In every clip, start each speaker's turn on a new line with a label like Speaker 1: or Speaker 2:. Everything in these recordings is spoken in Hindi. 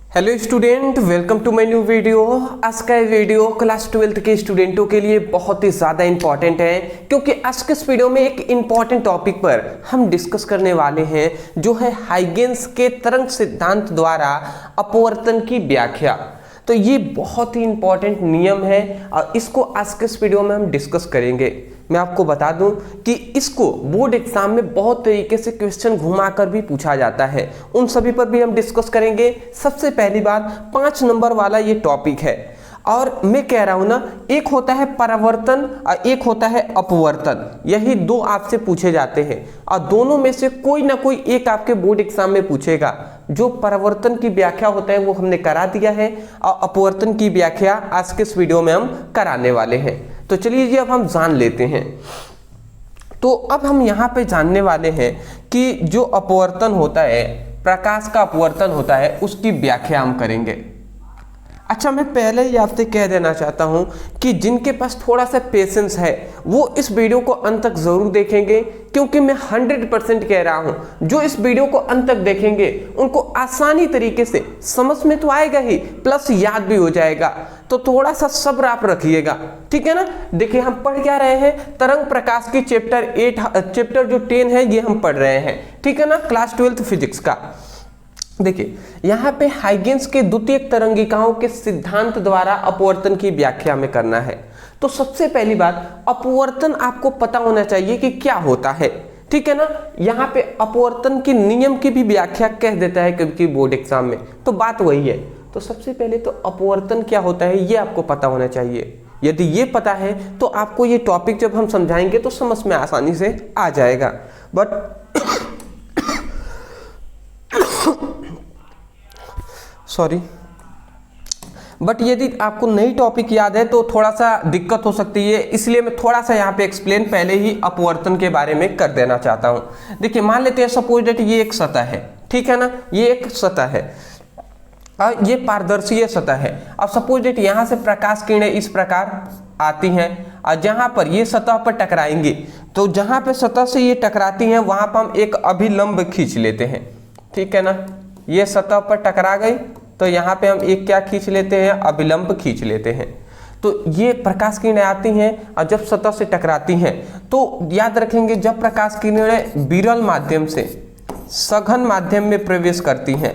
Speaker 1: Hello student, welcome to my new video. आज का ये वीडियो क्लास 12 के स्टूडेंटों के लिए बहुत ही ज़्यादा इंपॉर्टेंट है, क्योंकि आज के इस वीडियो में एक इंपॉर्टेंट टॉपिक पर हम डिस्कस करने वाले हैं, जो है हाइगेन्स के तरंग सिद्धांत द्वारा अपवर्तन की व्याख्या। तो ये बहुत ही इंपॉर्टेंट नियम है और इसको आज के इस वीडियो में हम डिस्कस करेंगे। मैं आपको बता दूं कि इसको बोर्ड एग्जाम में बहुत तरीके से क्वेश्चन घुमाकर भी पूछा जाता है, उन सभी पर भी हम डिस्कस करेंगे। सबसे पहली बात 5 नंबर वाला ये टॉपिक है, और मैं कह रहा हूं ना, एक होता है परावर्तन और एक होता है अपवर्तन। यही दो आपसे पूछे जाते हैं और दोनों में से कोई ना कोई एक आपके बोर्ड एग्जाम में पूछेगा। जो परावर्तन की व्याख्या होता है वो हमने करा दिया है और अपवर्तन की व्याख्या आज के इस वीडियो में हम कराने वाले हैं। तो चलिए जी, अब हम जान लेते हैं। तो अब हम यहाँ पे जानने वाले हैं कि जो अपवर्तन होता है, प्रकाश का अपवर्तन होता है, उसकी व्याख्या हम करेंगे। अच्छा, मैं पहले ही आपसे कह देना चाहता हूं कि जिनके पास थोड़ा सा पेशेंस है वो इस वीडियो को अंत तक जरूर देखेंगे, क्योंकि मैं 100% कह रहा हूं, जो इस वीडियो को अंत तक देखेंगे उनको आसानी तरीके से समझ में तो आएगा ही, प्लस याद भी हो जाएगा। तो थोड़ा सा सब्र आप रखिएगा, ठीक है ना। देखिए, हम पढ़ क्या रहे हैं, तरंग प्रकाश की चैप्टर जो 10 है ये हम पढ़ रहे हैं, ठीक है ना, क्लास 12 फिजिक्स का। देखिए, यहाँ पे हाइगेन्स के द्वितीयक तरंगिकाओं के सिद्धांत द्वारा अपवर्तन की व्याख्या में करना है। तो सबसे पहली बात, अपवर्तन आपको पता होना चाहिए कि क्या होता है, ठीक है ना। यहाँ पे अपवर्तन के नियम की भी व्याख्या कह देता है कभी बोर्ड एग्जाम में, तो बात वही है। तो सबसे पहले तो अपवर्तन क्या होता है ये आपको पता होना चाहिए। यदि ये पता है तो आपको ये टॉपिक जब हम समझाएंगे तो समझ में आसानी से आ जाएगा। बट बट यदि आपको नई टॉपिक याद है तो थोड़ा सा दिक्कत हो सकती है, इसलिए मैं थोड़ा सा यहाँ पे एक्सप्लेन पहले ही अपवर्तन के बारे में कर देना चाहता हूँ। देखिए, मान लेते हैं सपोज दैट ये एक सतह है, ठीक है ना, ये एक सतह है और ये पारदर्शी सतह है। अब सपोज दैट यहाँ से प्रकाश किरणें इस प्रकार आती हैं और जहाँ पर ये सतह पर टकराएंगी, तो जहाँ पे सतह से ये टकराती हैं वहाँ पर हम एक अभिलंब खींच लेते हैं, ठीक है ना। ये सतह पर टकरा गई तो यहाँ पे हम एक क्या खींच लेते हैं, अभिलंब खींच लेते हैं। तो ये प्रकाश किरणें आती हैं और जब सतह से टकराती हैं तो याद रखेंगे, जब प्रकाश किरणें विरल माध्यम से सघन माध्यम में प्रवेश करती हैं,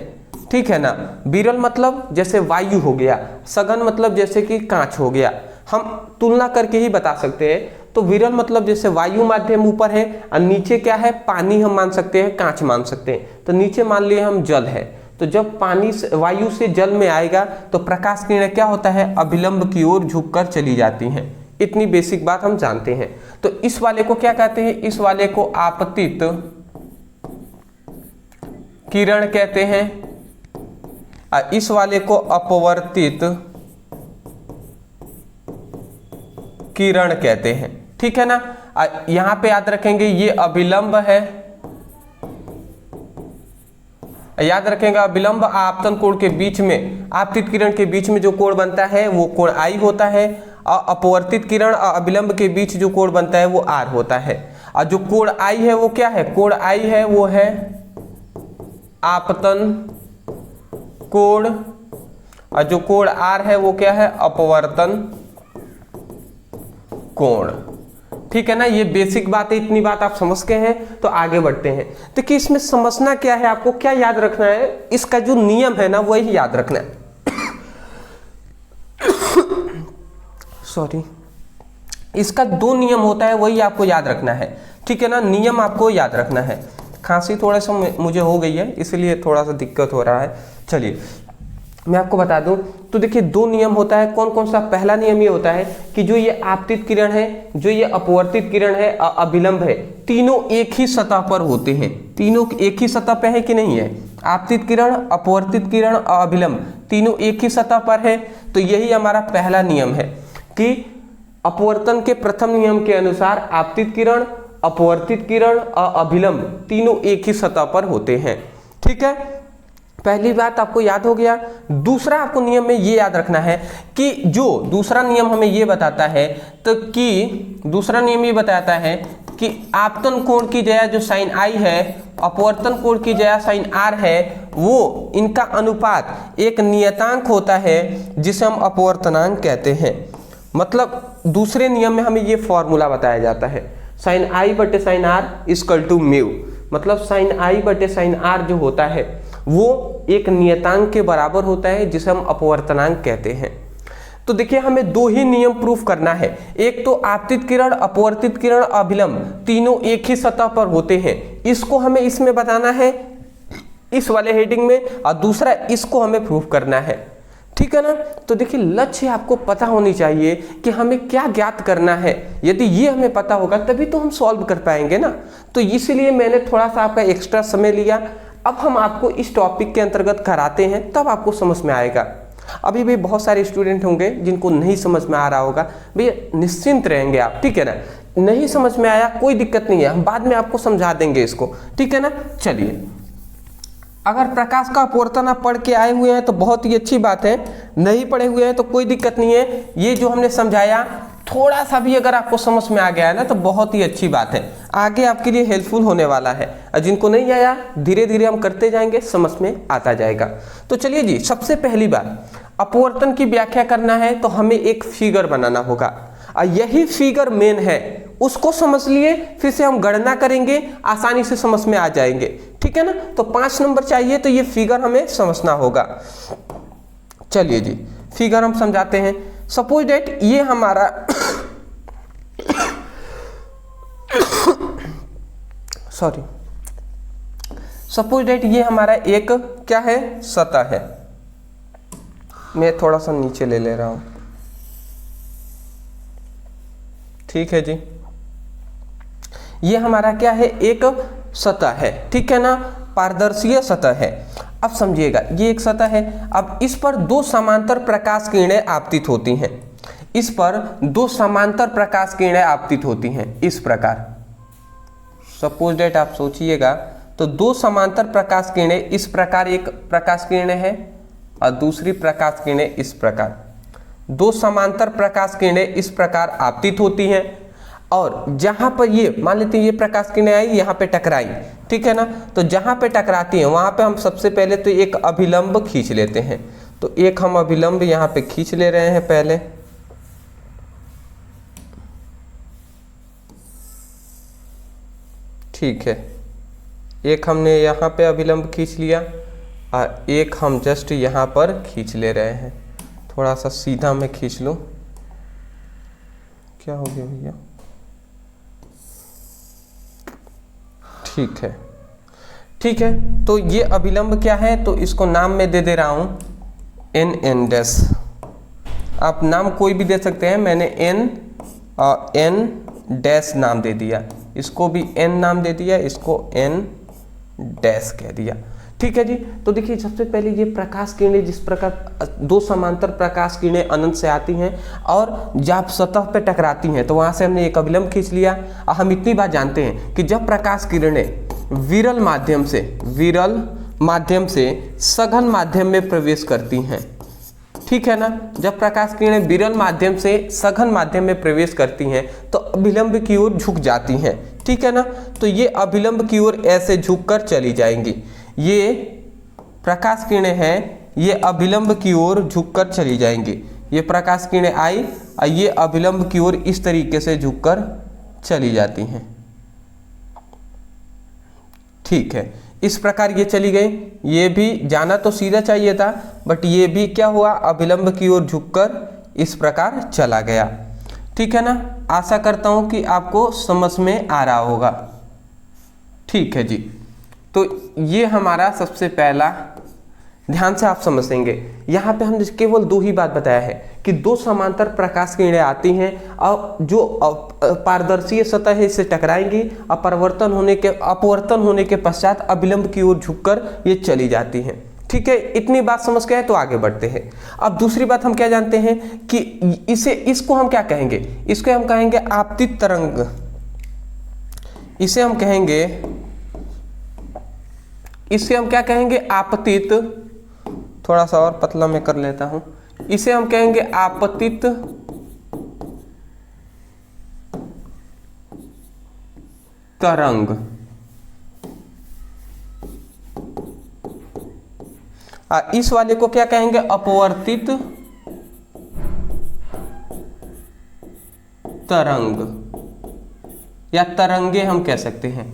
Speaker 1: ठीक है ना। विरल मतलब जैसे वायु हो गया, सघन मतलब जैसे कि कांच हो गया। हम तुलना करके ही बता सकते हैं। तो विरल मतलब जैसे वायु माध्यम ऊपर है और नीचे क्या है, पानी हम मान सकते हैं, कांच मान सकते हैं। तो नीचे मान लिए हम जल है, तो जब पानी से वायु से जल में आएगा तो प्रकाश किरणें क्या होता है, अभिलंब की ओर झुककर चली जाती हैं। इतनी बेसिक बात हम जानते हैं। तो इस वाले को क्या कहते हैं, इस वाले को आपतित किरण कहते हैं और इस वाले को अपवर्तित किरण कहते हैं, ठीक है ना। यहां पे याद रखेंगे ये अभिलंब है, याद रखेंगे अभिलंब आपतन कोण के बीच में, आपतित किरण के बीच में जो कोण बनता है वो कोण आई होता है, और अपवर्तित किरण और अभिलंब के बीच जो कोण बनता है वो आर होता है। और जो कोण आई है वो क्या है, कोण आई है वो है आपतन कोण, और जो कोण आर है वो क्या है, अपवर्तन कोण, ठीक है ना। ये बेसिक बात है, इतनी बात आप समझ गए हैं। तो आगे बढ़ते हैं। देखिए, इसमें समझना क्या है, आपको क्या याद रखना है, इसका जो नियम है ना वही याद रखना है। सॉरी, इसका 2 नियम होता है, वही आपको याद रखना है, ठीक है ना। नियम आपको याद रखना है। खांसी थोड़ा सा मुझे हो गई है, इसलिए थोड़ा सा दिक्कत हो रहा है। चलिए मैं आपको बता दूं। तो देखिए, 2 नियम होता है। कौन कौन सा? पहला नियम ये होता है कि जो ये आपतित किरण है, जो ये अपवर्तित किरण है, अभिलंब है, तीनों एक ही सतह पर होते हैं। तीनों एक ही सतह पे है कि नहीं है? आपतित किरण, अपवर्तित किरण और अभिलंब तीनों एक ही सतह पर है। तो यही हमारा पहला नियम है कि अपवर्तन के प्रथम नियम के अनुसार आपतित किरण, अपवर्तित किरण और अभिलंब तीनों एक ही सतह पर होते हैं, ठीक है। पहली बात आपको याद हो गया। दूसरा आपको नियम में ये याद रखना है कि जो दूसरा नियम हमें ये बताता है, तो कि दूसरा नियम ये बताता है कि आपतन कोण की जया जो साइन आई है, अपवर्तन कोण की जया साइन आर है, वो इनका अनुपात एक नियतांक होता है जिसे हम अपवर्तनांक कहते हैं। मतलब दूसरे नियम में हमें ये फॉर्मूला बताया जाता है, साइन आई बटे sine r equal to mu. मतलब साइन आई बटे साइन आर जो होता है वो एक नियतांक के बराबर होता है जिसे हम अपवर्तनांक कहते हैं। तो देखिए हमें दो ही नियम प्रूफ करना है, एक तो आपतित किरण, अपवर्तित किरण, अभिलंब तीनों एक ही सतह पर होते हैं, इसको हमें इसमें बताना है इस वाले हेडिंग में, और दूसरा इसको हमें प्रूफ करना है। ठीक है ना। तो देखिए लक्ष्य आपको पता होनी चाहिए कि हमें क्या ज्ञात करना है। यदि ये हमें पता होगा तभी तो हम सॉल्व कर पाएंगे ना। तो इसीलिए मैंने थोड़ा सा आपका एक्स्ट्रा समय लिया। अब हम आपको इस टॉपिक के अंतर्गत कराते हैं तब आपको समझ में आएगा। अभी भी बहुत सारे स्टूडेंट होंगे जिनको नहीं समझ में आ रहा होगा, भैया निश्चिंत रहेंगे आप, ठीक है ना। नहीं समझ में आया कोई दिक्कत नहीं है, हम बाद में आपको समझा देंगे इसको, ठीक है ना। चलिए, अगर प्रकाश का अपवर्तन आप पढ़ के आए हुए हैं तो बहुत ही अच्छी बात है, नहीं पढ़े हुए हैं तो कोई दिक्कत नहीं है। ये जो हमने समझाया थोड़ा सा भी अगर आपको समझ में आ गया है ना तो बहुत ही अच्छी बात है, आगे आपके लिए हेल्पफुल होने वाला है। और जिनको नहीं आया धीरे धीरे हम करते जाएंगे, समझ में आता जाएगा। तो चलिए जी, सबसे पहली बात अपवर्तन की व्याख्या करना है तो हमें एक फिगर बनाना होगा, और यही फिगर मेन है, उसको समझ लिए फिर से हम गणना करेंगे, आसानी से समझ में आ जाएंगे, ठीक है ना। तो 5 नंबर चाहिए तो ये फिगर हमें समझना होगा। चलिए जी, फिगर हम समझाते हैं। सपोज डेट ये हमारा सपोज डेट ये हमारा एक क्या है, सतह है। मैं थोड़ा सा नीचे ले रहा हूं, ठीक है जी। ये हमारा क्या है, एक सतह है, ठीक है ना, पारदर्शीय सतह है। अब समझिएगा ये एक सतह है, अब इस पर दो समांतर प्रकाश किरणें आपतित होती हैं, इस पर दो समांतर प्रकाश किरणें आपतित होती हैं इस प्रकार। सपोज डेट आप सोचिएगा तो दो समांतर प्रकाश किरणें इस प्रकार, एक प्रकाश किरणें है और दूसरी प्रकाश किरणें इस प्रकार, दो समांतर प्रकाश किरणें इस प्रकार आपतित होती हैं। और जहां पर ये मान लेते हैं ये प्रकाश किरणें आई यहाँ पे टकराई, ठीक है ना, तो जहां पे टकराती हैं वहां पे हम सबसे पहले तो एक अभिलंब खींच लेते हैं। तो एक हम अभिलंब यहाँ पे खींच ले रहे हैं पहले, ठीक है, एक हमने यहाँ पे अभिलंब खींच लिया और एक हम जस्ट यहाँ पर खींच ले रहे हैं। थोड़ा सा सीधा मैं खींच लूँ, क्या हो गया भैया, ठीक है, ठीक है। तो ये अभिलंब क्या है, तो इसको नाम मैं दे दे रहा हूँ एन एन डैश। आप नाम कोई भी दे सकते हैं, मैंने एन और एन डैश नाम दे दिया, इसको भी एन नाम दे दिया, इसको एन डैश कह दिया, ठीक है जी। तो देखिए सबसे पहले ये प्रकाश किरणें जिस प्रकार दो समांतर प्रकाश किरणें अनंत से आती हैं और जब सतह पे टकराती हैं तो वहां से हमने एक अभिलंब खींच लिया। और हम इतनी बात जानते हैं कि जब प्रकाश किरणें विरल माध्यम से सघन माध्यम में प्रवेश करती हैं, ठीक है ना, जब प्रकाश किरणें विरल माध्यम से सघन माध्यम में प्रवेश करती हैं तो अभिलंब की ओर झुक जाती हैं, ठीक है ना। तो ये अभिलंब की ओर ऐसे झुककर चली जाएंगी, ये प्रकाश किरणें हैं, ये अभिलंब की ओर झुककर चली जाएंगी। ये प्रकाश किरणें आई और ये अभिलंब की ओर इस तरीके से झुककर चली जाती हैं, ठीक है। इस प्रकार ये चली गई, ये भी जाना तो सीधा चाहिए था बट ये भी क्या हुआ, अभिलंब की ओर झुककर इस प्रकार चला गया, ठीक है ना। आशा करता हूं कि आपको समझ में आ रहा होगा, ठीक है जी। तो ये हमारा सबसे पहला, ध्यान से आप समझेंगे, यहाँ पे हम केवल दो ही बात बताया है कि दो समांतर प्रकाश किरणें आती हैं और जो पारदर्शी सतह है इससे टकराएंगी, अपवर्तन होने के पश्चात अभिलंब की ओर झुककर ये चली जाती हैं, ठीक है। इतनी बात समझ गए तो आगे बढ़ते हैं। अब दूसरी बात हम क्या जानते हैं कि इसको हम क्या कहेंगे, इसको हम कहेंगे आपतित तरंग, इसे हम क्या कहेंगे, आपतित, थोड़ा सा और पतला मैं कर लेता हूं, इसे हम कहेंगे आपतित तरंग। इस वाले को क्या कहेंगे? अपवर्तित तरंग या तरंगे हम कह सकते हैं,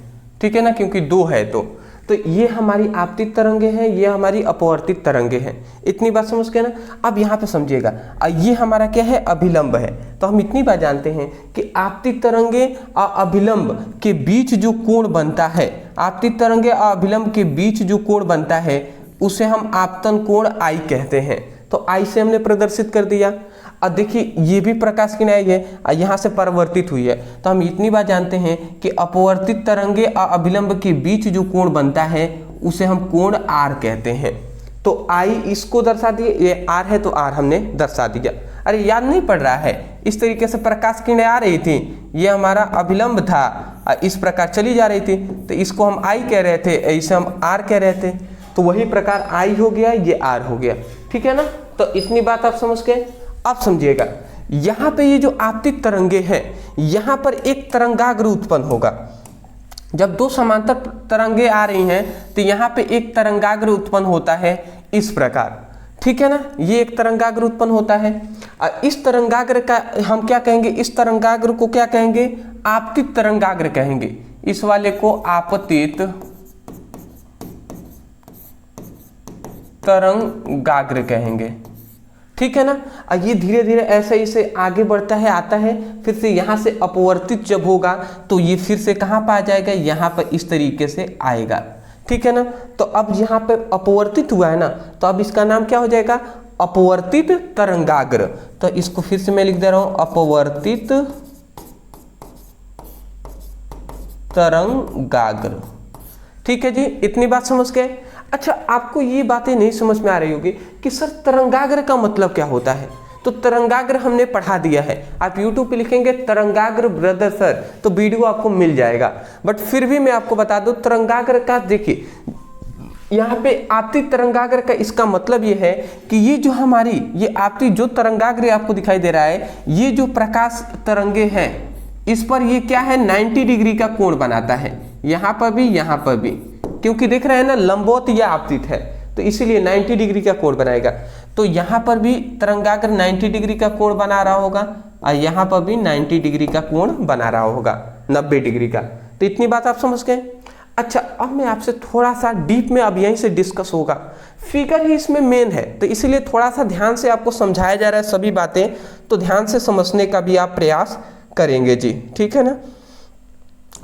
Speaker 1: ठीक है ना, क्योंकि दो है तो ये हमारी आपतित तरंगे हैं, ये हमारी अपवर्तित तरंगे हैं। इतनी बात समझ गए ना। अब यहाँ पे समझिएगा, ये हमारा क्या है? अभिलंब है। तो हम इतनी बात जानते हैं कि आपतित तरंगे और अभिलंब के बीच जो कोण बनता है, आपतित तरंगे और अभिलंब के बीच जो कोण बनता है उसे हम आपतन कोण I कहते हैं। तो I से हमने प्रदर्शित कर दिया। अब देखिए ये भी प्रकाश की न्याय है, यहाँ से परावर्तित हुई है। तो हम इतनी बात जानते हैं कि अपवर्तित तरंगे और अभिलंब के बीच जो कोण बनता है उसे हम कोण R कहते हैं। तो I इसको दर्शा दिए, ये R है तो R हमने दर्शा दिया। अरे याद नहीं पड़ रहा है? इस तरीके से प्रकाश किरणें आ रही थी, ये हमारा अभिलंब था, इस प्रकार चली जा रही थी, तो इसको हम I कह रहे थे, इसे हम R कह रहे थे। तो वही प्रकार I हो गया, ये R हो गया, ठीक है ना। तो इतनी बात आप समझ गए। अब समझिएगा, यहाँ पे ये जो आपतित तरंगे हैं, यहाँ पर एक तरंगाग्र उत्पन्न होगा। जब दो समांतर तरंगे आ रही हैं तो यहाँ पे एक तरंगाग्र उत्पन्न होता है इस प्रकार, ठीक है ना। ये एक तरंगाग्र उत्पन्न होता है। इस तरंगाग्र का हम क्या कहेंगे? इस तरंगाग्र को क्या कहेंगे? आपतित तरंगाग्र कहेंगे। इस वाले को आपतित तरंगाग्र कहेंगे, ठीक है ना। ये धीरे धीरे ऐसे इसे आगे बढ़ता है, आता है, फिर से यहाँ से अपवर्तित जब होगा तो ये फिर से कहाँ पर आ जाएगा? यहाँ पर इस तरीके से आएगा, ठीक है ना। तो अब यहाँ पे अपवर्तित हुआ है ना, तो अब इसका नाम क्या हो जाएगा? अपवर्तित तरंगाग्र। तो इसको फिर से मैं लिख दे रहा हूँ, अपवर्तित तरंगाग्र, ठीक है जी। इतनी बात समझ गए। अच्छा, आपको ये बातें नहीं समझ में आ रही होगी कि सर तरंगाग्र का मतलब क्या होता है। तो तरंगाग्र हमने पढ़ा दिया है, आप YouTube पे लिखेंगे तरंगाग्र ब्रदर सर तो वीडियो आपको मिल जाएगा। बट फिर भी मैं आपको बता दूं, तरंगाग्र का देखिए यहाँ पे आपतित तरंगाग्र का इसका मतलब ये है कि ये जो हमारी ये आपतित जो तरंगाग्र आपको दिखाई दे रहा है, ये जो प्रकाश तरंगे हैं इस पर ये क्या है? 90 डिग्री का कोण बनाता है, यहाँ पर भी, यहाँ पर भी, क्योंकि देख रहे हैं ना लंबवत या आपतित है तो इसीलिए 90 डिग्री का कोण बनाएगा। तो यहाँ पर भी तरंगाग्र 90 डिग्री का कोण बना रहा होगा और यहाँ पर भी 90 डिग्री का कोण बना रहा होगा, 90 डिग्री का। तो इतनी बात आप समझ गए। अच्छा, अब मैं आपसे थोड़ा सा डीप में अब यहीं से डिस्कस होगा, फिगर ही इसमें मेन है तो इसीलिए थोड़ा सा ध्यान से आपको समझाया जा रहा है सभी बातें, तो ध्यान से समझने का भी आप प्रयास करेंगे जी, ठीक है ना।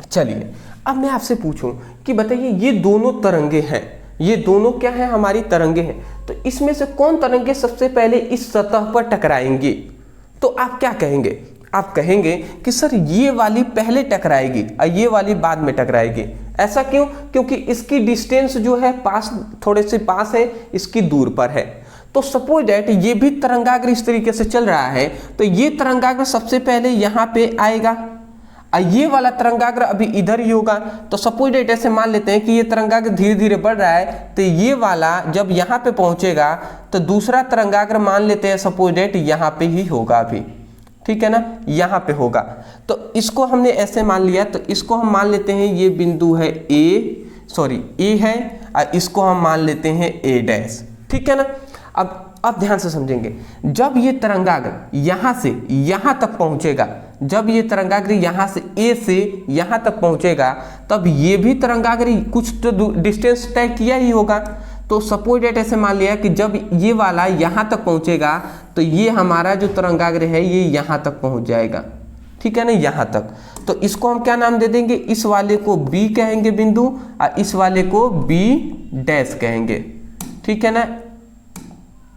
Speaker 1: चलिए अब मैं आपसे पूछूं कि बताइए ये दोनों तरंगे हैं, ये दोनों क्या है? हमारी तरंगे हैं। तो इसमें से कौन तरंगे सबसे पहले इस सतह पर टकराएंगी? तो आप क्या कहेंगे? आप कहेंगे कि सर ये वाली पहले टकराएगी और ये वाली बाद में टकराएगी। ऐसा क्यों? क्योंकि इसकी डिस्टेंस जो है पास, थोड़े से पास है, इसकी दूर पर है। तो सपोज दैट ये भी तरंगाग्र इस तरीके से चल रहा है तो ये तरंगाग्र सबसे पहले यहाँ पे आएगा और ये वाला तरंगाग्र अभी इधर ही होगा। तो सपोज दैट ऐसे मान लेते हैं कि ये तरंगाग्र धीरे धीरे बढ़ रहा है तो ये वाला जब यहाँ पे पहुंचेगा तो दूसरा तरंगाग्र मान लेते हैं सपोज दैट यहाँ पे ही होगा अभी, ठीक है ना, यहाँ पे होगा। तो इसको हमने ऐसे मान लिया, तो इसको हम मान लेते हैं ये बिंदु है ए है और इसको हम मान लेते हैं ए डैश, ठीक है ना। अब ध्यान से समझेंगे, जब ये तरंगाग्र यहाँ से यहाँ तक पहुँचेगा, जब ये तरंगाग्र यहाँ से ए से यहाँ तक पहुँचेगा तब ये भी तरंगाग्र कुछ तो डिस्टेंस तय किया ही होगा। तो सपोज दैट ऐसे मान लिया कि जब ये वाला यहाँ तक पहुँचेगा तो ये हमारा जो तरंगाग्र है ये यहाँ तक पहुँच जाएगा, ठीक है ना, यहाँ तक। तो इसको हम क्या नाम दे देंगे? इस वाले को बी कहेंगे बिंदु और इस वाले को बी डैश कहेंगे, ठीक है ना,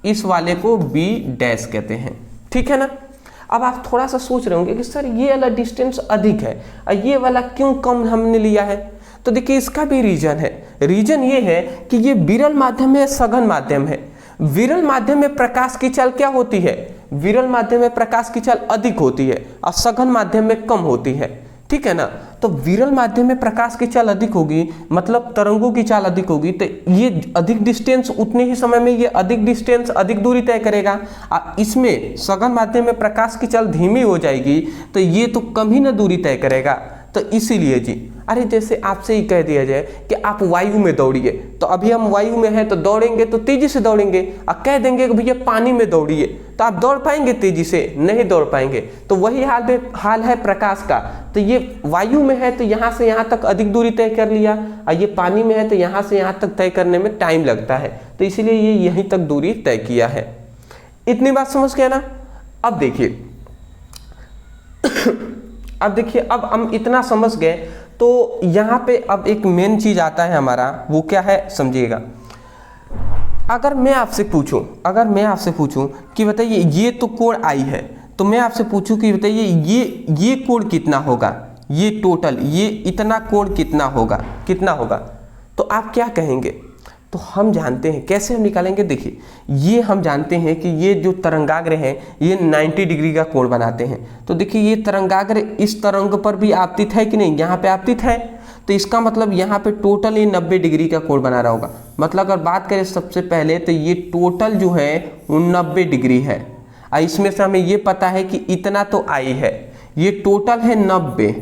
Speaker 1: इस वाले को बी डैश कहते हैं, ठीक है ना। अब आप थोड़ा सा सोच रहे होंगे कि सर ये वाला डिस्टेंस अधिक है और ये वाला क्यों कम हमने लिया है? तो देखिए इसका भी रीजन है। रीजन ये है कि ये विरल माध्यम है, सघन माध्यम है। विरल माध्यम में प्रकाश की चाल क्या होती है? विरल माध्यम में प्रकाश की चाल अधिक होती है और सघन माध्यम में कम होती है, ठीक है ना। तो विरल माध्यम में प्रकाश की चाल अधिक होगी, मतलब तरंगों की चाल अधिक होगी, तो ये अधिक डिस्टेंस, उतने ही समय में ये अधिक डिस्टेंस, अधिक दूरी तय करेगा। इसमें सघन माध्यम में प्रकाश की चाल धीमी हो जाएगी तो ये तो कम ही ना दूरी तय करेगा। तो इसीलिए जी अरे जैसे आपसे ही कह दिया जाए कि आप वायु में दौड़िए, तो अभी हम वायु में हैं तो दौड़ेंगे तो तेजी से दौड़ेंगे। और कह देंगे कि भैया पानी में दौड़िए, तो आप दौड़ पाएंगे तेजी से? नहीं दौड़ पाएंगे। तो वही हाल है प्रकाश का। तो ये वायु में है तो यहाँ से यहाँ तक अधिक दूरी तय कर लिया, और ये पानी में है तो यहाँ से यहाँ तक तय करने में टाइम लगता है, तो इसीलिए ये यहीं तक दूरी तय किया है। इतनी बात समझ गए ना? अब देखिए अब हम इतना समझ गए, तो यहाँ पे अब एक मेन चीज आता है हमारा, वो क्या है समझिएगा। अगर मैं आपसे पूछूं कि बताइए ये तो कोण आई है, तो मैं आपसे पूछूं कि बताइए ये कोण कितना होगा, ये टोटल ये इतना कोण कितना होगा, तो आप क्या कहेंगे? तो हम जानते हैं कैसे हम निकालेंगे। देखिए ये हम जानते हैं कि ये जो तरंगाग्र हैं ये 90 डिग्री का कोण बनाते हैं। तो देखिए ये तरंगाग्र इस तरंग पर भी आपतित है कि नहीं? यहाँ पे आपतित है, तो इसका मतलब यहाँ पे टोटल ये 90 डिग्री का कोण बना रहा होगा। मतलब अगर बात करें सबसे पहले तो ये टोटल जो है वो 90 डिग्री है, और इसमें से हमें ये पता है कि इतना तो आई है, ये टोटल है 90,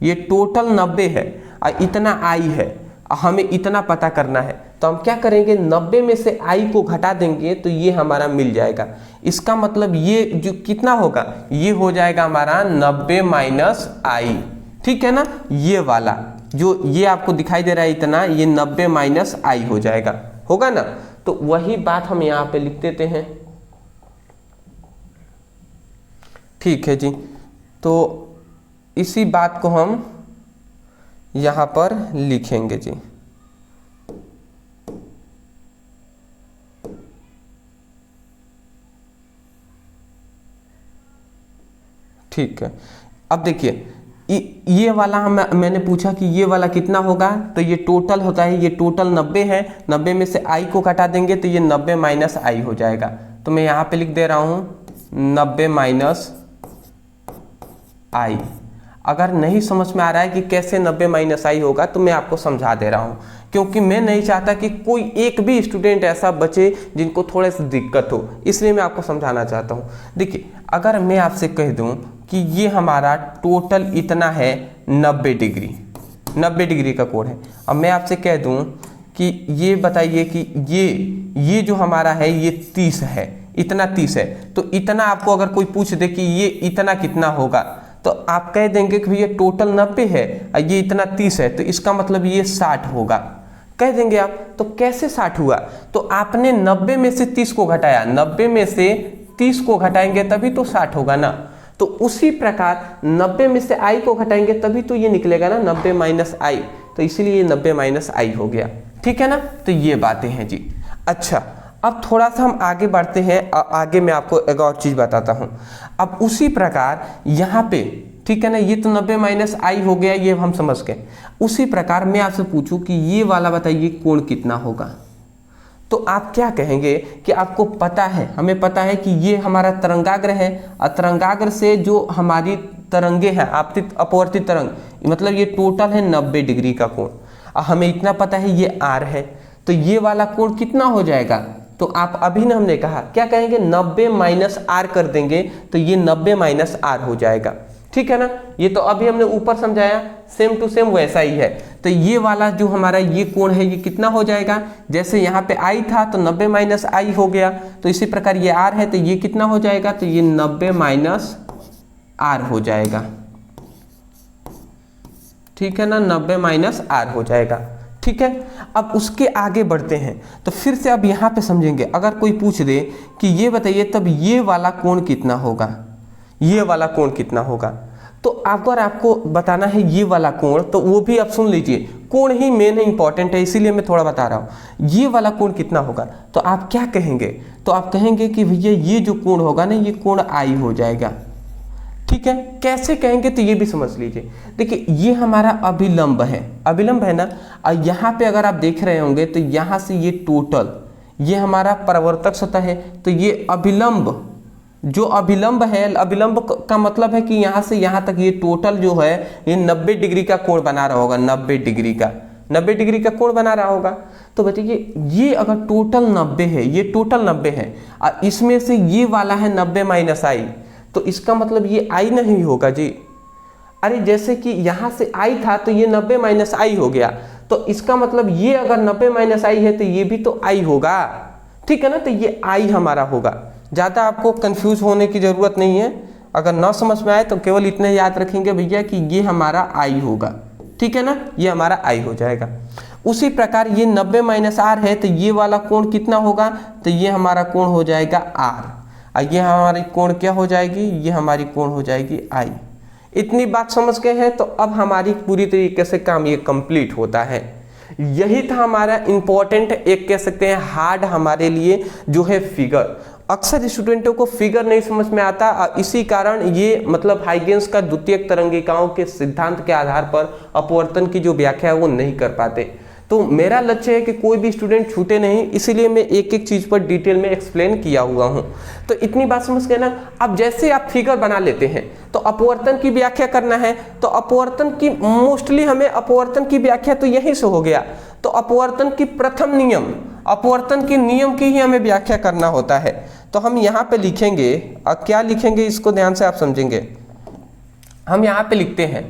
Speaker 1: ये टोटल 90 है और इतना आई है, हमें इतना पता करना है। तो हम क्या करेंगे, 90 में से आई को घटा देंगे तो ये हमारा मिल जाएगा। इसका मतलब ये जो कितना होगा, ये हो जाएगा हमारा 90 माइनस आई, ठीक है ना? ये वाला जो ये आपको दिखाई दे रहा है इतना, ये 90 माइनस आई हो जाएगा, होगा ना? तो वही बात हम यहाँ पे लिख देते हैं, ठीक है जी। तो इसी बात को हम यहाँ पर लिखेंगे जी। ठीक है, अब देखिए ये वाला मैंने पूछा कि ये वाला कितना होगा, तो ये टोटल होता है, ये टोटल 90 है, 90 में से आई को घटा देंगे तो ये 90 माइनस आई हो जाएगा। तो मैं यहाँ पे लिख दे रहा हूँ 90 माइनस आई। अगर नहीं समझ में आ रहा है कि कैसे 90 माइनस आई होगा तो मैं आपको समझा दे रहा हूँ, क्योंकि मैं नहीं चाहता कि कोई एक भी स्टूडेंट ऐसा बचे जिनको थोड़ा सा दिक्कत हो, इसलिए मैं आपको समझाना चाहता हूँ। देखिए अगर मैं आपसे कह दूँ कि ये हमारा टोटल इतना है 90 डिग्री का कोण है, अब मैं आपसे कह दूँ कि ये बताइए कि ये जो हमारा है ये 30 है, इतना 30 है, तो इतना आपको अगर कोई पूछ दे कि ये इतना कितना होगा, तो आप कह देंगे कि भैया टोटल 90 है और ये इतना 30 है, तो इसका मतलब ये 60 होगा, कह देंगे आप। तो कैसे 60 हुआ? तो आपने 90 में से 30 को घटाया, 90 में से 30 को घटाएंगे तभी तो 60 होगा ना। तो उसी प्रकार 90 में से आई को घटाएंगे तभी तो ये निकलेगा ना 90 माइनस आई, तो इसीलिए ये 90 माइनस आई हो गया, ठीक है ना? तो ये बातें हैं जी। अच्छा अब थोड़ा सा हम आगे बढ़ते हैं, आगे मैं आपको एक और चीज़ बताता हूँ। अब उसी प्रकार यहाँ पे, ठीक है ना, ये तो 90 माइनस आई हो गया, ये हम समझ गए। उसी प्रकार मैं आपसे पूछूं कि ये वाला बताइए कोण कितना होगा, तो आप क्या कहेंगे कि आपको पता है, हमें पता है कि ये हमारा तरंगाग्र है, और तरंगाग्र से जो हमारी तरंगे हैं आपतित अपवर्तित तरंग, मतलब ये टोटल है 90 डिग्री का कोण, और हमें इतना पता है ये आर है, तो ये वाला कोण कितना हो जाएगा? तो आप अभी ना हमने कहा क्या कहेंगे, 90 माइनस आर कर देंगे तो ये 90 माइनस आर हो जाएगा, ठीक है ना? ये तो अभी हमने ऊपर समझाया, सेम टू सेम वैसा ही है। तो ये वाला जो हमारा ये कोण है ये कितना हो जाएगा, जैसे यहाँ पे आई था तो 90 माइनस आई हो गया, तो इसी प्रकार ये आर है तो ये कितना हो जाएगा, तो ये 90 माइनस आर हो जाएगा, ठीक है ना? 90 माइनस आर हो जाएगा, ठीक है। अब उसके आगे बढ़ते हैं, तो फिर से अब यहाँ पे समझेंगे। अगर कोई पूछ दे कि ये बताइए तब ये वाला कोण कितना होगा, ये वाला कोण कितना होगा, तो अगर आपको बताना है ये वाला कोण, तो वो भी आप सुन लीजिए, कोण ही मेन है, इंपॉर्टेंट है, इसीलिए मैं थोड़ा बता रहा हूँ। ये वाला कोण कितना होगा, तो आप क्या कहेंगे, तो आप कहेंगे कि भैया ये जो कोण होगा ना, ये कोण आई हो जाएगा, ठीक है। कैसे कहेंगे, तो ये भी समझ लीजिए। देखिए ये हमारा अभिलंब है ना, और यहाँ पे अगर आप देख रहे होंगे तो यहाँ से ये टोटल, ये हमारा परावर्तक सतह है, तो ये अभिलंब, जो अभिलंब है, अभिलंब का मतलब है कि यहाँ से यहाँ तक ये टोटल जो है ये 90 डिग्री का कोण बना रहा होगा, 90 डिग्री का कोण बना रहा होगा। तो बताइए ये अगर टोटल 90 है, ये टोटल 90 है, और इसमें से ये वाला है 90 माइनस आई, तो इसका मतलब ये आई नहीं होगा जी, अरे जैसे कि यहाँ से आई था तो ये 90 माइनस आई हो गया, तो इसका मतलब ये अगर 90 माइनस आई है तो ये भी तो आई होगा, ठीक है ना। तो ये आई हमारा होगा। ज़्यादा आपको कंफ्यूज होने की ज़रूरत नहीं है। अगर ना समझ में आए तो केवल इतने याद रखेंगे भैया कि ये हमारा आई होगा, ठीक है ना, ये हमारा आई हो जाएगा। उसी प्रकार ये 90 माइनस आर है तो ये वाला कोण कितना होगा, तो ये हमारा कोण हो जाएगा आर, और ये हमारी कोण क्या हो जाएगी, ये हमारी कोण हो जाएगी आई। इतनी बात समझ गए हैं तो अब हमारी पूरी तरीके से काम ये कंप्लीट होता है। यही था हमारा इंपॉर्टेंट, एक कह सकते हैं हार्ड हमारे लिए जो है फिगर। अक्सर स्टूडेंटों को फिगर नहीं समझ में आता, इसी कारण ये मतलब हाइगेंस का द्वितीयक तरंगिकाओं के सिद्धांत के आधार पर अपवर्तन की जो व्याख्या है वो नहीं कर पाते। तो मेरा लक्ष्य है कि कोई भी स्टूडेंट छूटे नहीं, इसीलिए मैं एक एक चीज़ पर डिटेल में एक्सप्लेन किया हुआ हूँ। तो इतनी बात समझ गए ना। अब जैसे आप फिगर बना लेते हैं तो अपवर्तन की व्याख्या करना है, तो अपवर्तन की मोस्टली हमें अपवर्तन की व्याख्या तो यहीं से हो गया। तो अपवर्तन की प्रथम नियम, अपवर्तन के नियम की ही हमें व्याख्या करना होता है। तो हम यहाँ पे लिखेंगे, क्या लिखेंगे इसको ध्यान से आप समझेंगे। हम यहाँ पे लिखते हैं,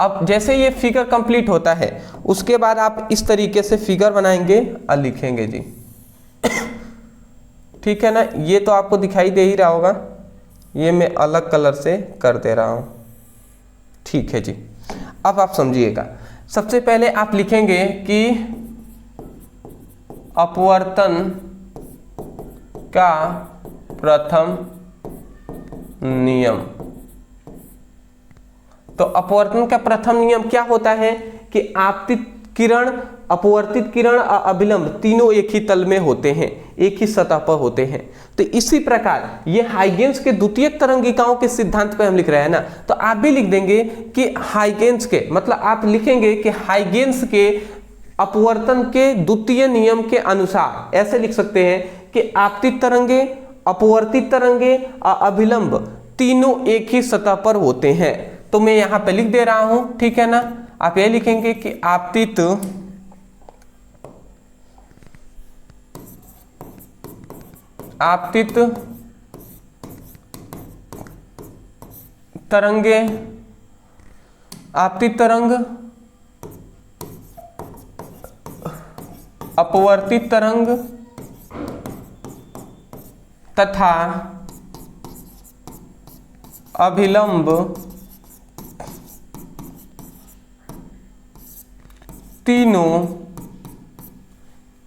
Speaker 1: अब जैसे ये फिगर कंप्लीट होता है उसके बाद आप इस तरीके से फिगर बनाएंगे और लिखेंगे जी, ठीक है ना। ये तो आपको दिखाई दे ही रहा होगा, ये मैं अलग कलर से कर दे रहा हूँ, ठीक है जी। अब आप समझिएगा, सबसे पहले आप लिखेंगे कि अपवर्तन का प्रथम नियम। तो अपवर्तन का प्रथम नियम क्या होता है कि आपतित किरण, अपवर्तित किरण और अभिलंब तीनों एक ही तल में होते हैं, एक ही सतह पर होते हैं। तो इसी प्रकार ये हाइगेंस के द्वितीयक तरंगिकाओं के सिद्धांत पे हम लिख रहे हैं ना, तो आप भी लिख देंगे कि हाइगेंस के, मतलब आप लिखेंगे कि हाइगेंस के अपवर्तन के द्वितीय नियम के अनुसार, ऐसे लिख सकते हैं कि आपतित तरंगे, अपवर्तित तरंगे और अभिलंब तीनों एक ही सतह पर होते हैं। तो मैं यहां पे लिख दे रहा हूं, ठीक है ना। आप ये लिखेंगे कि आपतित तरंगे, आपतित तरंग, अपवर्तित तरंग तथा अभिलंब तीनों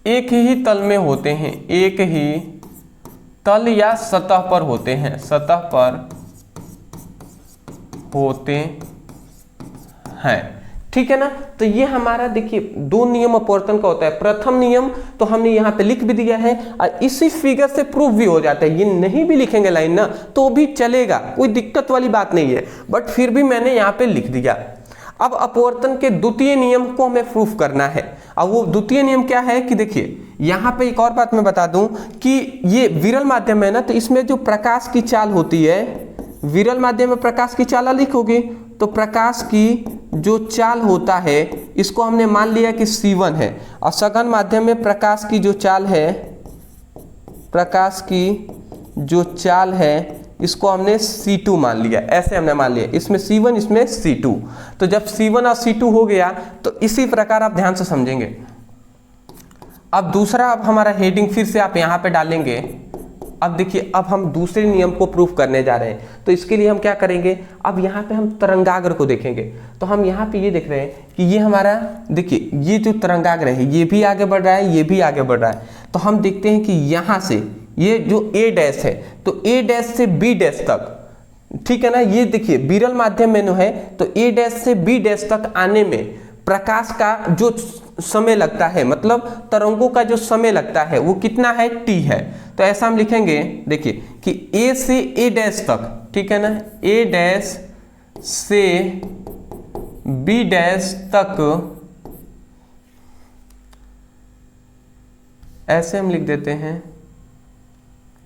Speaker 1: एक ही तल में होते हैं, एक ही तल या सतह पर होते हैं, सतह पर होते हैं, ठीक है ना। तो ये हमारा देखिए दो नियम अपवर्तन का होता है। प्रथम नियम तो हमने यहाँ पे लिख भी दिया है और इसी फिगर से प्रूफ भी हो जाता है। ये नहीं भी लिखेंगे लाइन ना तो भी चलेगा, कोई दिक्कत वाली बात नहीं है, बट फिर भी मैंने यहाँ पे लिख दिया। अब अपवर्तन के द्वितीय नियम को हमें प्रूफ करना है। अब वो द्वितीय नियम क्या है कि देखिए यहाँ पे एक और बात मैं बता दूं कि ये विरल माध्यम है ना, तो इसमें जो प्रकाश की चाल होती है, विरल माध्यम में प्रकाश की चाल लिखोगे तो प्रकाश की जो चाल होता है इसको हमने मान लिया कि C1 है, और सघन माध्यम में प्रकाश की जो चाल है, प्रकाश की जो चाल है इसको हमने C2 मान लिया, ऐसे हमने मान लिया, इसमें C1 इसमें C2। तो जब C1 और C2 हो गया तो इसी प्रकार आप ध्यान से समझेंगे। अब दूसरा, अब हमारा हेडिंग फिर से आप यहाँ पे डालेंगे। अब देखिए अब हम दूसरे नियम को प्रूफ करने जा रहे हैं, तो इसके लिए हम क्या करेंगे, अब यहाँ पे हम तरंगाग्र को देखेंगे। तो हम यहाँ पे ये देख रहे हैं कि ये हमारा, देखिए ये जो तरंगाग्र है ये भी आगे बढ़ रहा है, ये भी आगे बढ़ रहा है। तो हम देखते हैं कि यहाँ से ये जो A डैश है तो A डैश से B डैश तक, ठीक है ना, ये देखिए विरल माध्यम में है तो A डैश से B डैश तक आने में प्रकाश का जो समय लगता है, मतलब तरंगों का जो समय लगता है वो कितना है, T है। तो ऐसा हम लिखेंगे, देखिए कि A से A डैश तक, ठीक है ना, A डैश से B डैश तक, ऐसे हम लिख देते हैं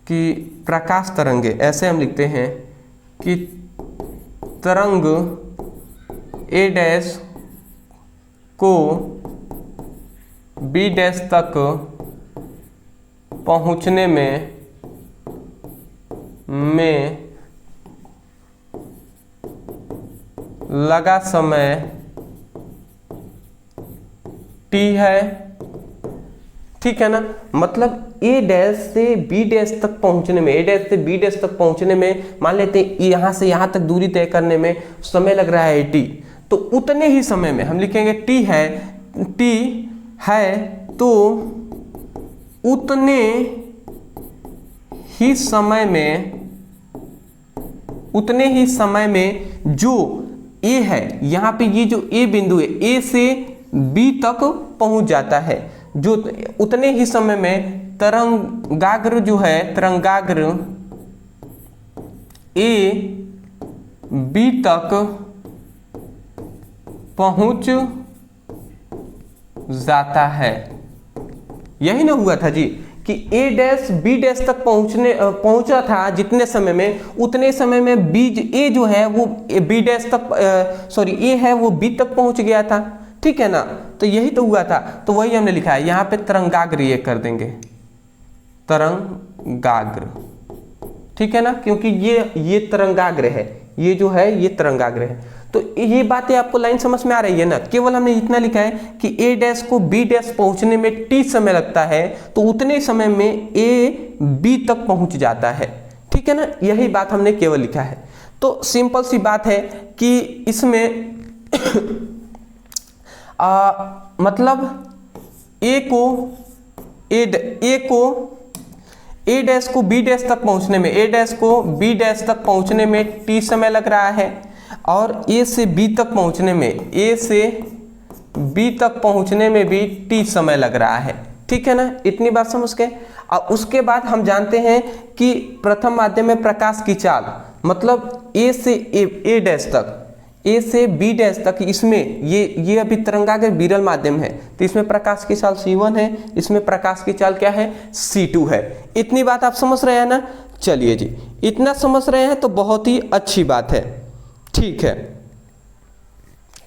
Speaker 1: कि प्रकाश तरंगे, ऐसे हम लिखते हैं कि तरंग A डैश को B डैश तक पहुंचने में लगा समय t है, ठीक है ना। मतलब a डैश से b डैश तक पहुंचने में, a डैश से b डैश तक पहुंचने में मान लेते हैं यहां से यहां तक दूरी तय करने में समय लग रहा है t, तो उतने ही समय में हम लिखेंगे t है तो उतने ही समय में जो a है, यहाँ पे ये जो a बिंदु है a से b तक पहुंच जाता है, जो उतने ही समय में तरंगाग्र जो है, तरंगाग्र a b तक पहुंच जाता है। यही ना हुआ था जी कि a डैश b डैश तक पहुंचा था जितने समय में, उतने समय में a जो है वो b डैश तक a है वो b तक पहुंच गया था, ठीक है ना। तो यही तो हुआ था, तो वही हमने लिखा है यहाँ पे तरंगाग्र ये कर देंगे, तरंगाग्र, ठीक है ना, क्योंकि ये तरंगाग्र है, ये जो है ये तरंगाग्र है। तो ये बातें आपको लाइन समझ में आ रही है ना। केवल हमने इतना लिखा है कि a डैश को b डैश पहुंचने में t समय लगता है, तो उतने समय में a b तक पहुंच जाता है, ठीक है ना। यही बात हमने केवल लिखा है। तो सिंपल सी बात है कि इसमें मतलब a डैश को b डैश तक पहुंचने में, a डैश को b डैश तक पहुंचने में t समय लग रहा है, और a से b तक पहुंचने में, a से b तक पहुंचने में भी t समय लग रहा है, ठीक है ना। इतनी बात समझ गए। और उसके बाद हम जानते हैं कि प्रथम माध्यम में प्रकाश की चाल, मतलब a से a डैश तक, a से b डैश तक, इसमें ये अभी तरंगाग्र विरल माध्यम है, तो इसमें प्रकाश की चाल c1 है, इसमें प्रकाश की चाल क्या है, c2 है। इतनी बात आप समझ रहे हैं ना। चलिए जी, इतना समझ रहे हैं तो बहुत ही अच्छी बात है, ठीक है,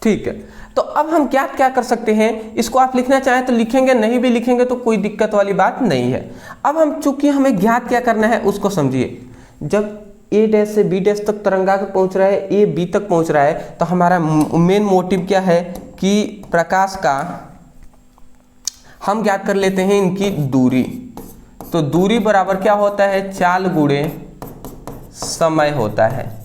Speaker 1: ठीक है। तो अब हम क्या क्या कर सकते हैं, इसको आप लिखना चाहें तो लिखेंगे, नहीं भी लिखेंगे तो कोई दिक्कत वाली बात नहीं है। अब हम चूंकि हमें ज्ञात क्या करना है उसको समझिए। जब a डैश से b डैश तक तरंगाग्र पहुंच रहा है, a b तक पहुंच रहा है, तो हमारा मेन मोटिव क्या है कि प्रकाश का हम ज्ञात कर लेते हैं इनकी दूरी। तो दूरी बराबर क्या होता है, चाल गुणे समय होता है।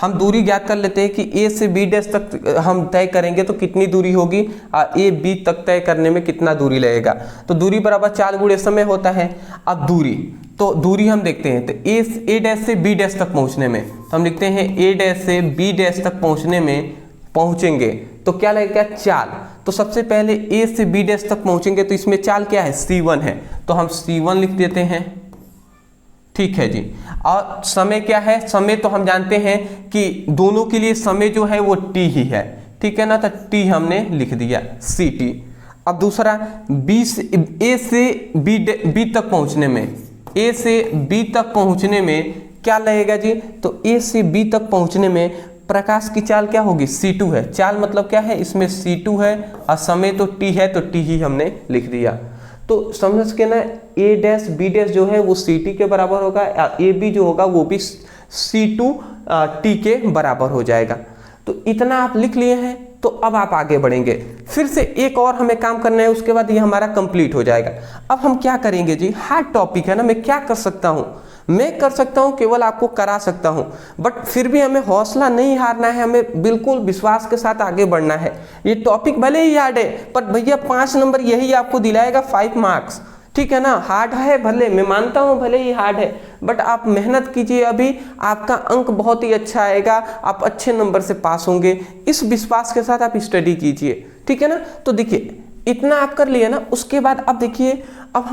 Speaker 1: हम दूरी ज्ञात कर लेते हैं कि a से b डैश तक हम तय करेंगे तो कितनी दूरी होगी, और a b तक तय करने में कितना दूरी लगेगा। तो दूरी बराबर चाल गुणे समय होता है। अब दूरी, तो दूरी हम देखते हैं, तो a डैश से b डैश तक पहुंचने में, तो हम लिखते हैं a डैश से b डैश तक पहुंचेंगे तो क्या लगेगा, चाल। तो सबसे पहले a से b डैश तक पहुंचेंगे तो इसमें चाल क्या है, c1 है, तो हम c1 लिख देते हैं, ठीक है जी। और समय क्या है, समय तो हम जानते हैं कि दोनों के लिए समय जो है वो t ही है, ठीक है ना, तो t हमने लिख दिया ct। अब दूसरा a से b तक पहुंचने में, a से b तक पहुंचने में क्या लगेगा जी, तो a से b तक पहुंचने में प्रकाश की चाल क्या होगी, c2 है। चाल मतलब क्या है, इसमें c2 है और समय तो t है, तो t ही हमने लिख दिया। तो समझ के ना, a डैश b डैश जो है वो ct के बराबर होगा, a b जो होगा वो भी c2 t के बराबर हो जाएगा। तो इतना आप लिख लिए हैं, तो अब आप आगे बढ़ेंगे। फिर से एक और हमें काम करना है, उसके बाद ये हमारा कंप्लीट हो जाएगा। अब हम क्या करेंगे जी, हार्ड टॉपिक है ना, मैं क्या कर सकता हूँ, मैं कर सकता हूँ केवल आपको करा सकता हूँ, बट फिर भी हमें हौसला नहीं हारना है, हमें बिल्कुल विश्वास के साथ आगे बढ़ना है। ये टॉपिक भले ही हार्ड है, पर भैया 5 नंबर यही आपको दिलाएगा 5 मार्क्स, ठीक है ना। हार्ड है भले, मैं मानता हूँ भले ही हार्ड है, बट आप मेहनत कीजिए, अभी आपका अंक बहुत ही अच्छा आएगा, आप अच्छे नंबर से पास होंगे, इस विश्वास के साथ आप स्टडी कीजिए, ठीक है ना। तो देखिए इतना आप कर लिए ना, उसके बाद अब देखिए अब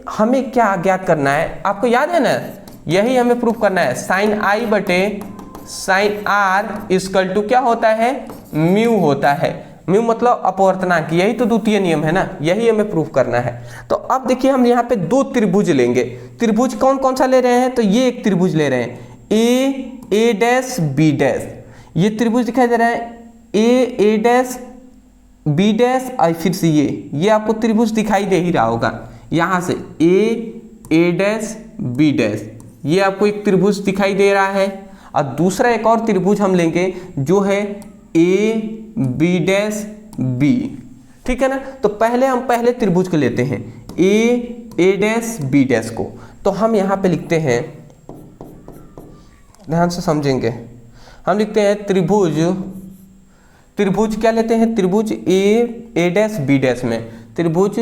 Speaker 1: हमें क्या ज्ञात करना है, आपको याद है ना, यही हमें प्रूफ करना है। साइन आई बटे साइन आर इक्वल टू क्या होता है, म्यू होता है। म्यू मतलब अपवर्तनांक, यही तो द्वितीय नियम है ना, यही हमें प्रूफ करना है। तो अब देखिए हम यहाँ पे 2 त्रिभुज लेंगे। त्रिभुज कौन कौन सा ले रहे हैं, तो ये एक त्रिभुज ले रहे हैं, ए डैश बी डैश, ये त्रिभुज दिखाई दे रहा है, ए डैश बी डैश, और फिर से ये आपको त्रिभुज दिखाई दे ही रहा होगा, यहाँ से ए डैश बी डैश, ये आपको एक त्रिभुज दिखाई दे रहा है। और दूसरा एक और त्रिभुज हम लेंगे जो है ए बी डैश बी, ठीक है ना। तो हम पहले त्रिभुज को लेते हैं ए डैश बी डैश को। तो हम यहाँ पे लिखते हैं, ध्यान से समझेंगे, हम लिखते हैं त्रिभुज क्या लेते हैं, त्रिभुज ए डैश बी डैश में, त्रिभुज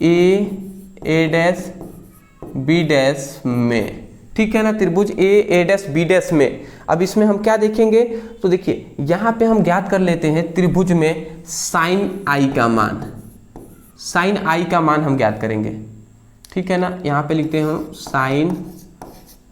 Speaker 1: ए डैश बी डैश में, ठीक है ना, त्रिभुज ए डैश बी डैश में। अब इसमें हम क्या देखेंगे, तो देखिए यहाँ पे हम ज्ञात कर लेते हैं त्रिभुज में साइन आई का मान, साइन आई का मान हम ज्ञात करेंगे, ठीक है ना। यहाँ पे लिखते हैं हम साइन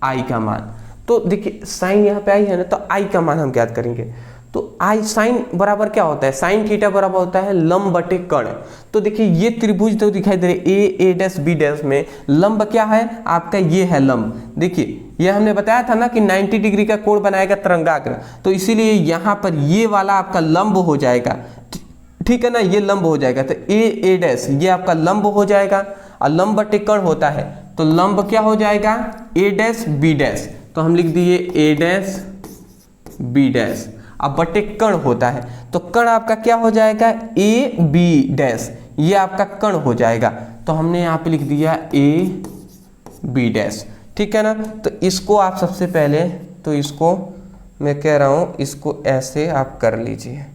Speaker 1: आई का मान। तो देखिए साइन यहाँ पे आई है ना, तो आई का मान हम ज्ञात करेंगे। तो आई साइन बराबर क्या होता है, साइन थीटा बराबर होता है लंब बटे कर्ण। तो देखिए ये त्रिभुज तो दिखाई दे रहे ए डैश बी डैश में लंब क्या है आपका, ये है लंब। देखिए ये हमने बताया था ना कि 90 डिग्री का कोण बनाएगा तरंगाग्र, तो इसीलिए यहाँ पर ये वाला आपका लंब हो जाएगा, ठीक है ना, ये लंब हो जाएगा। तो ए डैश ये आपका लंब हो जाएगा, और लंब बटे कर्ण होता है, तो लंब क्या हो जाएगा, ए डैश बी डैश। तो हम लिख दिए ए डैश बी डैश, अब बटे कर्ण होता है, तो कर्ण आपका क्या हो जाएगा, ए बी डैश, ये आपका कर्ण हो जाएगा। तो हमने यहाँ पे लिख दिया ए बी डैश, ठीक है ना। तो इसको आप सबसे पहले, तो इसको मैं कह रहा हूँ, इसको ऐसे आप कर लीजिए,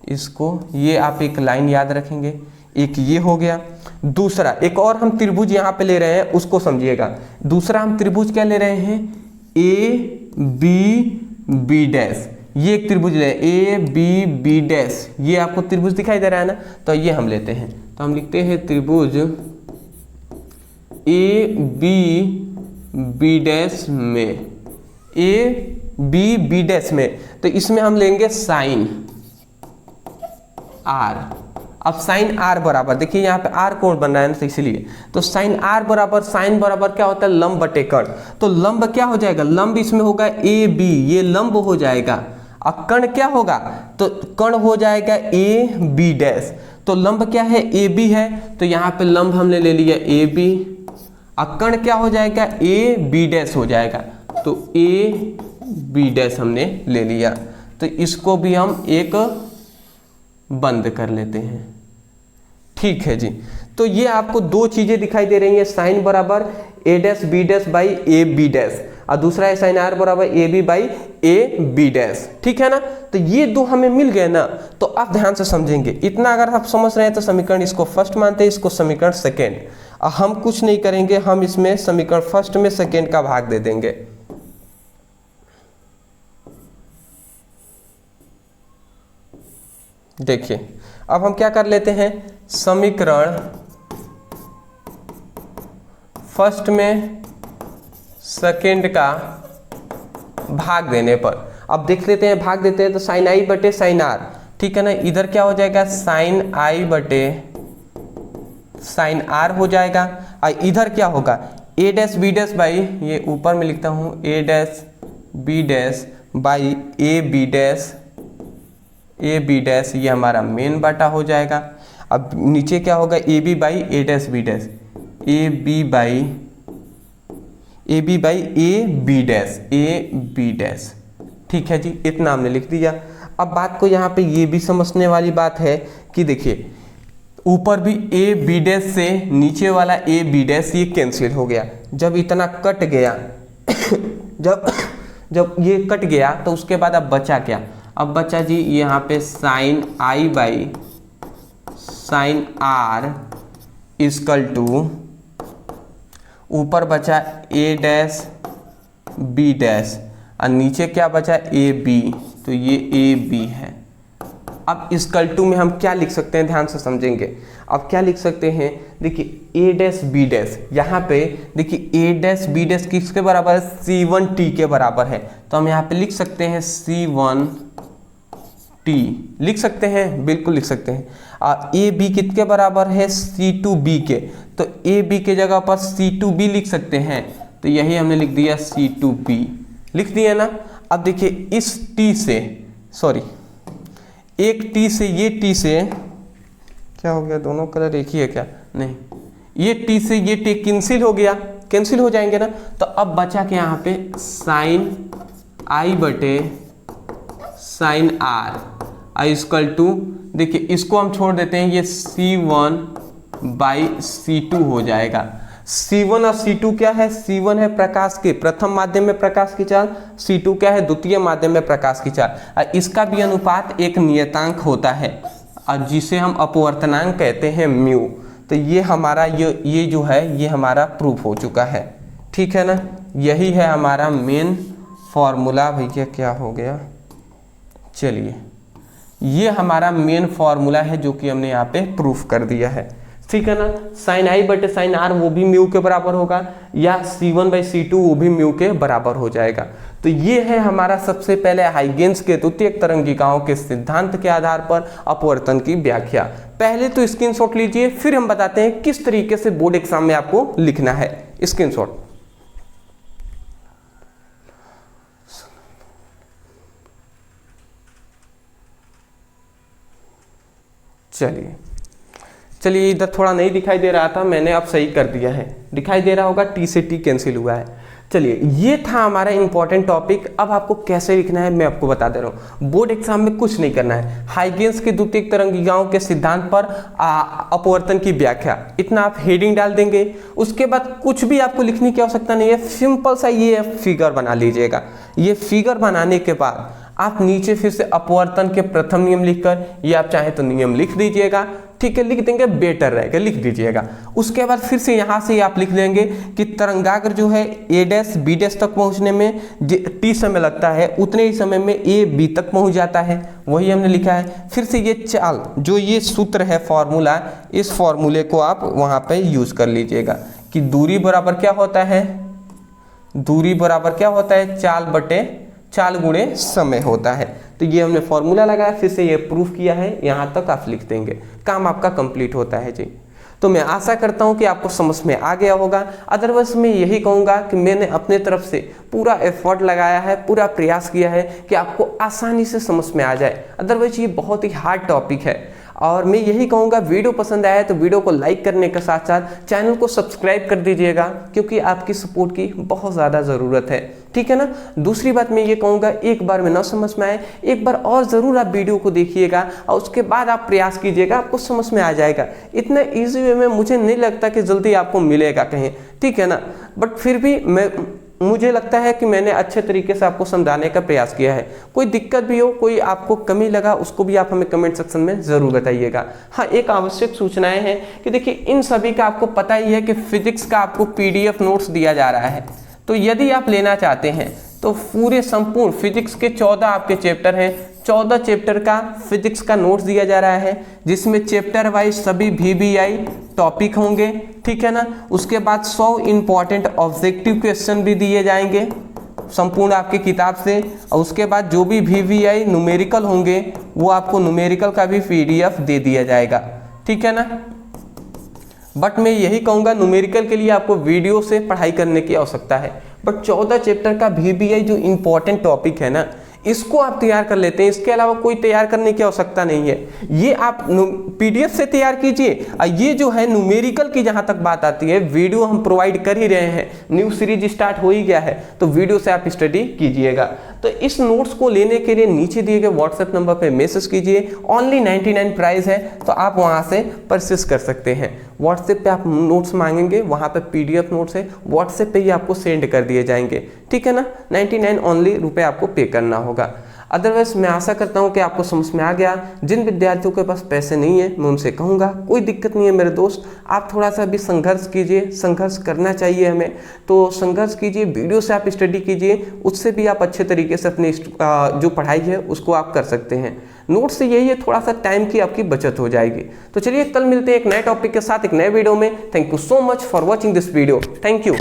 Speaker 1: इसको ये आप एक लाइन याद रखेंगे, एक ये हो गया। दूसरा एक और हम त्रिभुज यहाँ पे ले रहे हैं, उसको समझिएगा। दूसरा हम त्रिभुज क्या ले रहे हैं, ए बी डैश, ये एक त्रिभुज ले, ए बी डैश, ये आपको त्रिभुज दिखाई दे रहा है ना। तो ये हम लेते हैं, तो हम लिखते हैं त्रिभुज ए बी डैश में, ए बी डैश में। तो इसमें हम लेंगे साइन आर। अब साइन आर बराबर, देखिए यहाँ पे आर कोण बन रहा है ना, तो इसलिए तो साइन आर बराबर, साइन बराबर क्या होता है, लंब बटे कर्ण। तो लंब क्या हो जाएगा, लंब इसमें होगा ए बी, ये लंब हो जाएगा। अब कर्ण क्या होगा, तो कर्ण हो जाएगा ए बी डैश। तो लंब क्या है, ए बी है, तो यहाँ पे लंब हमने ले लिया ए बी। अब कर्ण क्या हो जाएगा, ए बी डैश हो जाएगा, तो ए बी डैश हमने ले लिया। तो इसको भी हम एक बंद कर लेते हैं, ठीक है जी। तो ये आपको दो चीजें दिखाई दे रही हैं, साइन बराबर A dash B dash by A B dash, और दूसरा है साइन आर बराबर A B by A B dash, ठीक है ना। तो ये दो हमें मिल गए ना। तो आप ध्यान से समझेंगे, इतना अगर आप समझ रहे हैं तो समीकरण इसको फर्स्ट मानते हैं, इसको समीकरण सेकेंड। और हम कुछ नहीं करेंगे, हम इसमें समीकरण फर्स्ट में सेकेंड का भाग दे देंगे। देखिए अब हम क्या कर लेते हैं, समीकरण फर्स्ट में सेकेंड का भाग देने पर, अब देख लेते हैं, भाग देते हैं तो साइन आई बटे साइन आर, ठीक है ना। इधर क्या हो जाएगा, साइन आई बटे साइन आर हो जाएगा। और इधर क्या होगा, A dash B dash by, ये ऊपर में लिखता हूँ, A dash B dash by A B dash, ये हमारा मेन बाटा हो जाएगा। अब नीचे क्या होगा, a B by a dash B dash, a B by A B dash, ठीक है जी। इतना हमने लिख दिया। अब बात को यहाँ पे ये भी समझने वाली बात है कि देखिए ऊपर भी ए बी डैश से नीचे वाला ए बी डैश ये कैंसिल हो गया। जब इतना कट गया जब ये कट गया तो उसके बाद अब बचा क्या, अब बचा जी यहाँ पे sine i by sine r equal to, ऊपर बचा ए डैश बी डैश और नीचे क्या बचा, ए बी, तो ये ए बी है। अब इक्वल टू में हम क्या लिख सकते हैं, ध्यान से समझेंगे। अब क्या लिख सकते हैं, देखिए ए डैश बी डैश, यहाँ पे देखिए ए डैश बी डैश किसके बराबर है, C1T के बराबर है। तो हम यहाँ पे लिख सकते हैं C1T, लिख सकते हैं, बिल्कुल लिख सकते हैं। और ए बी किसके बराबर है, C2B के, तो ए बी के जगह पर C2B लिख सकते हैं। तो यही हमने लिख दिया C2B, लिख दिया ना। अब देखिए इस T से, सॉरी एक T से ये T से क्या हो गया, दोनों कलर एक ही है क्या, नहीं, ये T से ये T कैंसिल हो गया, कैंसिल हो जाएंगे ना। तो अब बचा के यहाँ पे साइन आई बटे sine r i equal to, देखिए इसको हम छोड़ देते हैं, ये C1 बाई C2 हो जाएगा। C1 और C2 क्या है? C1 है प्रकाश के प्रथम माध्यम में प्रकाश की चाल, C2 क्या है? द्वितीय माध्यम में प्रकाश की चाल। और इसका भी अनुपात एक नियतांक होता है और जिसे हम अपवर्तनांक कहते हैं म्यू। तो ये हमारा ये जो है ये हमारा प्रूफ हो चुका है, ठीक है ना। यही है हमारा मेन फॉर्मूला। भैया क्या हो गया, चलिए ये हमारा मेन फॉर्मूला है जो कि हमने यहाँ पे प्रूफ कर दिया है, ठीक है ना। साइन आई बटे साइन आर वो भी म्यू के बराबर होगा, या C1 बाई C2 वो भी म्यू के बराबर हो जाएगा। तो ये है हमारा सबसे पहले हाइगेन्स के द्वितीयक तरंगिकाओं के सिद्धांत के आधार पर अपवर्तन की व्याख्या। पहले तो स्क्रीनशॉट लीजिए, फिर हम बताते हैं किस तरीके से बोर्ड एग्जाम में आपको लिखना है। स्क्रीनशॉट चलिए इधर थोड़ा नहीं दिखाई दे रहा था, मैंने अब सही कर दिया है, दिखाई दे रहा होगा, टी से टी कैंसिल हुआ है। चलिए ये था हमारा इंपॉर्टेंट टॉपिक। अब आपको कैसे लिखना है मैं आपको बता दे रहा हूँ। बोर्ड एग्जाम में कुछ नहीं करना है, हाइगेन्स के द्वितीयक तरंगिकाओं के सिद्धांत पर अपवर्तन की व्याख्या, इतना आप हेडिंग डाल देंगे। उसके बाद कुछ भी आपको लिखने की आवश्यकता नहीं है, सिंपल सा ये फिगर बना लीजिएगा। ये फिगर बनाने के बाद आप नीचे फिर से अपवर्तन के प्रथम नियम लिखकर, ये आप चाहे तो नियम लिख दीजिएगा, ठीक है, लिख देंगे बेटर रहेगा, लिख दीजिएगा। उसके बाद फिर से यहाँ से आप लिख देंगे कि तरंगाग्र जो है A डैश B डैश तक पहुँचने में T समय लगता है, उतने ही समय में A B तक पहुँच जाता है, वही हमने लिखा है। फिर से ये चाल जो ये सूत्र है फॉर्मूला, इस फॉर्मूले को आप वहाँ पे यूज कर लीजिएगा कि दूरी बराबर क्या होता है, दूरी बराबर क्या होता है, चाल गुणे समय होता है। तो ये हमने फॉर्मूला लगाया, फिर से ये प्रूफ किया है, यहाँ तक आप लिख देंगे, काम आपका कंप्लीट होता है जी। तो मैं आशा करता हूँ कि आपको समझ में आ गया होगा। अदरवाइज मैं यही कहूँगा कि मैंने अपने तरफ से पूरा एफर्ट लगाया है, पूरा प्रयास किया है कि आपको आसानी से समझ में आ जाए। अदरवाइज ये बहुत ही हार्ड टॉपिक है और मैं यही कहूँगा वीडियो पसंद आया तो वीडियो को लाइक करने के साथ साथ चैनल को सब्सक्राइब कर दीजिएगा, क्योंकि आपकी सपोर्ट की बहुत ज़्यादा ज़रूरत है, ठीक है ना। दूसरी बात मैं ये कहूँगा, एक बार में ना समझ में आए, एक बार और ज़रूर आप वीडियो को देखिएगा और उसके बाद आप प्रयास कीजिएगा, आपको समझ में आ जाएगा। इतना ईजी वे में मुझे नहीं लगता कि जल्दी आपको मिलेगा कहीं, ठीक है ना। बट फिर भी मुझे लगता है कि मैंने अच्छे तरीके से आपको समझाने का प्रयास किया है। कोई दिक्कत भी हो, कोई आपको कमी लगा, उसको भी आप हमें कमेंट सेक्शन में ज़रूर बताइएगा। हाँ, एक आवश्यक सूचनाएं हैं कि देखिए इन सभी का आपको पता ही है कि फिजिक्स का आपको PDF नोट्स दिया जा रहा है। तो यदि आप लेना चाहते हैं तो पूरे संपूर्ण फिजिक्स के 14 आपके चैप्टर हैं, 14 चैप्टर का फिजिक्स का नोट्स दिया जा रहा है, जिसमें चैप्टर वाइज सभी VBI टॉपिक होंगे, ठीक है ना। उसके बाद 100 इंपॉर्टेंट ऑब्जेक्टिव क्वेश्चन भी दिए जाएंगे संपूर्ण आपकी किताब से, और उसके बाद जो भी VBI न्यूमेरिकल होंगे वो आपको न्यूमेरिकल का भी PDF दे दिया जाएगा, ठीक है ना। बट मैं यही कहूँगा न्यूमेरिकल के लिए आपको वीडियो से पढ़ाई करने की आवश्यकता है, बट 14 चैप्टर का VBI जो इम्पोर्टेंट टॉपिक है ना, इसको आप तैयार कर लेते हैं। इसके अलावा कोई तैयार करने की आवश्यकता नहीं है, ये आप PDF से तैयार कीजिए। और ये जो है न्यूमेरिकल की जहाँ तक बात आती है, वीडियो हम प्रोवाइड कर ही रहे हैं, न्यू सीरीज स्टार्ट हो ही गया है, तो वीडियो से आप स्टडी कीजिएगा। तो इस नोट्स को लेने के लिए नीचे दिए गए WhatsApp नंबर पर मैसेज कीजिए, ओनली 99 प्राइस है, तो आप वहाँ से परचेस कर सकते हैं। WhatsApp पे आप नोट्स मांगेंगे, वहाँ पे PDF नोट्स है, WhatsApp पे ही आपको सेंड कर दिए जाएंगे, ठीक है ना। 99 ओनली रुपये आपको पे करना होगा। अदरवाइज मैं आशा करता हूँ कि आपको समझ में आ गया। जिन विद्यार्थियों के पास पैसे नहीं है मैं उनसे कहूँगा कोई दिक्कत नहीं है मेरे दोस्त, आप थोड़ा सा भी संघर्ष कीजिए, संघर्ष करना चाहिए हमें, तो संघर्ष कीजिए, वीडियो से आप स्टडी कीजिए, उससे भी आप अच्छे तरीके से अपनी जो पढ़ाई है उसको आप कर सकते हैं। नोट से यही है, थोड़ा सा टाइम की आपकी बचत हो जाएगी। तो चलिए कल मिलते हैं एक नए टॉपिक के साथ एक नए वीडियो में। Thank you so much for watching this video. Thank you.